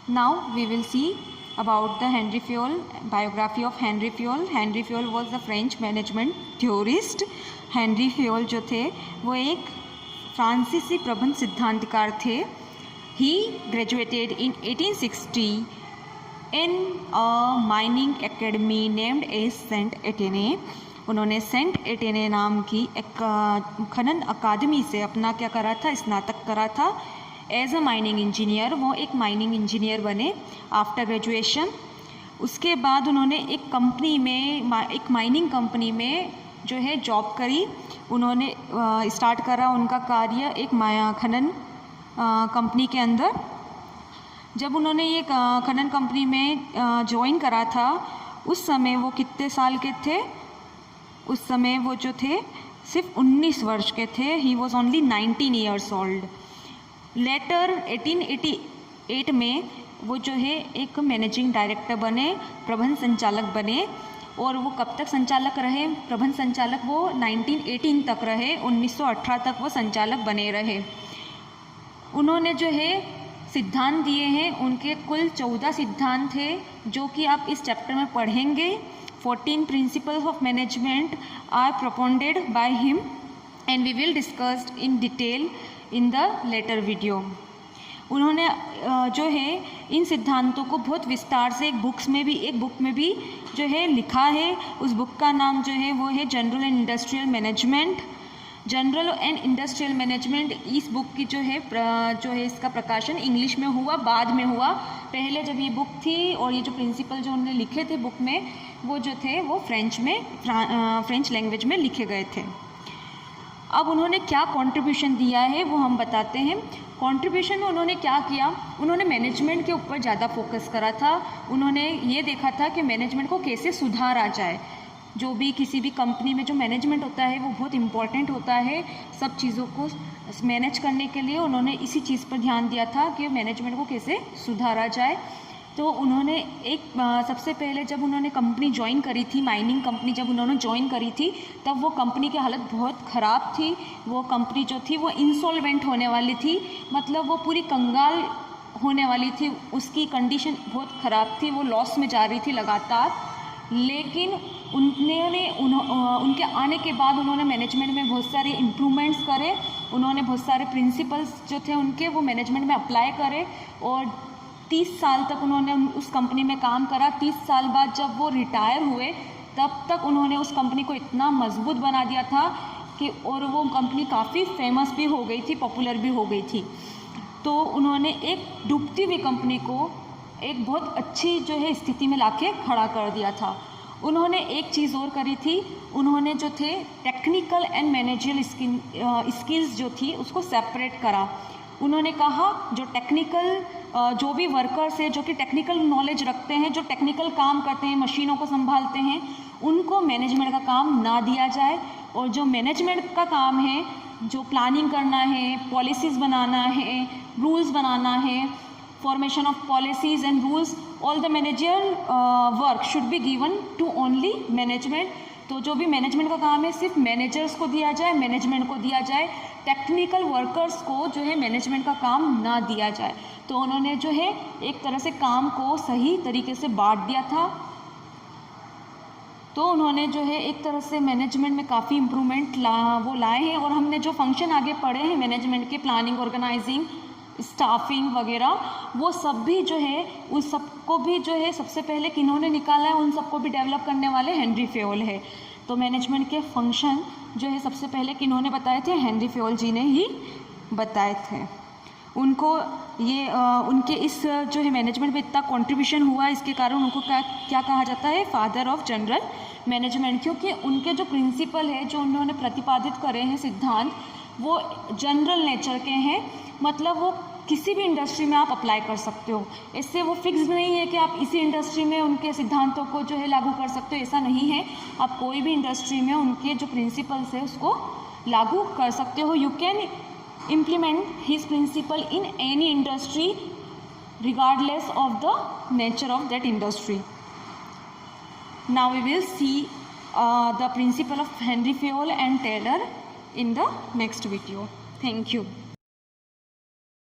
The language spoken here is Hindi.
Now we will see about the Henry Fayol, biography of Henry Fayol. Henry Fayol was the French management theorist. Henry Fayol जो थे वो एक फ्रांसीसी प्रबंध सिद्धांतकार थे. He graduated in 1860 in a mining academy named as Saint Etienne. उन्होंने सेंट एटेने नाम की एक खनन अकादमी से अपना क्या करा था, स्नातक करा था. एज अ माइनिंग इंजीनियर वो एक माइनिंग इंजीनियर बने आफ्टर ग्रेजुएशन. उसके बाद उन्होंने एक कंपनी में, एक माइनिंग कंपनी में जो है जॉब करी. उन्होंने स्टार्ट करा उनका कार्य एक खनन कंपनी के अंदर. जब उन्होंने ये खनन कंपनी में ज्वाइन करा था उस समय वो कितने साल के थे? उस समय वो जो थे सिर्फ 19 वर्ष के थे. He was only 19 years old. Later 1888 में वो जो है एक मैनेजिंग डायरेक्टर बने, प्रबंध संचालक बने. और वो कब तक संचालक रहे? प्रबंध संचालक वो 1918 तक रहे. 1918 तक वो संचालक बने रहे. उन्होंने जो है सिद्धांत दिए हैं, उनके कुल 14 सिद्धांत थे जो कि आप इस चैप्टर में पढ़ेंगे. 14 principles of management are propounded by him and we will discuss in detail in the later video. उन्होंने जो है इन सिद्धांतों को बहुत विस्तार से एक बुक में भी जो है लिखा है. उस बुक का नाम जो है वो है general and industrial management. General and industrial management इस बुक की जो है इसका प्रकाशन इंग्लिश में हुआ, बाद में हुआ. पहले जब ये बुक थी और ये जो प्रिंसिपल जो उन्होंने लिखे थे बुक में वो जो थे वो फ्रेंच लैंग्वेज में लिखे गए थे. अब उन्होंने क्या कंट्रीब्यूशन दिया है वो हम बताते हैं. कंट्रीब्यूशन में उन्होंने क्या किया? उन्होंने मैनेजमेंट के ऊपर ज़्यादा फोकस करा था. उन्होंने ये देखा था कि मैनेजमेंट को कैसे सुधारा जाए. जो भी किसी भी कंपनी में जो मैनेजमेंट होता है वो बहुत इम्पॉर्टेंट होता है. सब चीज़ों को मैनेज करने के लिए उन्होंने इसी चीज़ पर ध्यान दिया था कि मैनेजमेंट को कैसे सुधारा जाए. तो उन्होंने सबसे पहले जब उन्होंने कंपनी ज्वाइन करी थी, माइनिंग कंपनी जब उन्होंने ज्वाइन करी थी तब वो कंपनी की हालत बहुत ख़राब थी. वो कंपनी जो थी वो इंसॉल्वेंट होने वाली थी, मतलब वो पूरी कंगाल होने वाली थी. उसकी कंडीशन बहुत ख़राब थी, वो लॉस में जा रही थी लगातार. लेकिन उनके आने के बाद उन्होंने मैनेजमेंट में बहुत सारे इम्प्रूवमेंट्स करे. उन्होंने बहुत सारे प्रिंसिपल्स जो थे उनके वो मैनेजमेंट में अप्लाई करे और 30 साल तक उन्होंने उस कंपनी में काम करा. 30 साल बाद जब वो रिटायर हुए तब तक उन्होंने उस कंपनी को इतना मजबूत बना दिया था कि और वो कंपनी काफ़ी फेमस भी हो गई थी, पॉपुलर भी हो गई थी. तो उन्होंने एक डूबती हुई कंपनी को एक बहुत अच्छी जो है स्थिति में लाके खड़ा कर दिया था. उन्होंने एक चीज़ और करी थी, उन्होंने जो थे टेक्निकल एंड मैनेजरियल स्किल्स जो थी उसको सेपरेट करा. उन्होंने कहा जो टेक्निकल जो भी वर्कर्स है जो कि टेक्निकल नॉलेज रखते हैं, जो टेक्निकल काम करते हैं, मशीनों को संभालते हैं, उनको मैनेजमेंट का काम ना दिया जाए. और जो मैनेजमेंट का काम है, जो प्लानिंग करना है, पॉलिसीज़ बनाना है, रूल्स बनाना है, formation of policies and rules, all the managerial work should be given to only management. तो जो भी मैनेजमेंट का काम है सिर्फ मैनेजर्स को दिया जाए, मैनेजमेंट को दिया जाए. टेक्निकल वर्कर्स को जो है मैनेजमेंट का काम ना दिया जाए. तो उन्होंने जो है एक तरह से काम को सही तरीके से बांट दिया था. तो उन्होंने जो है एक तरह से मैनेजमेंट में काफ़ी इम्प्रूवमेंट लाए हैं. और हमने जो फंक्शन आगे पढ़े हैं मैनेजमेंट के, प्लानिंग, ऑर्गेनाइजिंग, स्टाफिंग वगैरह, वो सब भी जो है उस सबको भी जो है सबसे पहले किन्होंने निकाला है, उन सबको भी डेवलप करने वाले हेनरी फेयोल है. तो मैनेजमेंट के फंक्शन जो है सबसे पहले किन्होंने बताए थे? हेनरी फेयोल जी ने ही बताए थे. उनको ये उनके इस जो है मैनेजमेंट में इतना कंट्रीब्यूशन हुआ, इसके कारण उनको क्या कहा जाता है? Father of general management. क्योंकि उनके जो प्रिंसिपल है, जो उन्होंने प्रतिपादित करे हैं सिद्धांत, वो जनरल नेचर के हैं. मतलब वो किसी भी इंडस्ट्री में आप अप्लाई कर सकते हो. इससे वो फिक्स नहीं है कि आप इसी इंडस्ट्री में उनके सिद्धांतों को जो है लागू कर सकते हो, ऐसा नहीं है. आप कोई भी इंडस्ट्री में उनके जो प्रिंसिपल्स है उसको लागू कर सकते हो. You can implement his principle in any industry regardless of the nature of that industry. Now we will see the principle of Henry Fayol and Taylor in the next video. Thank you.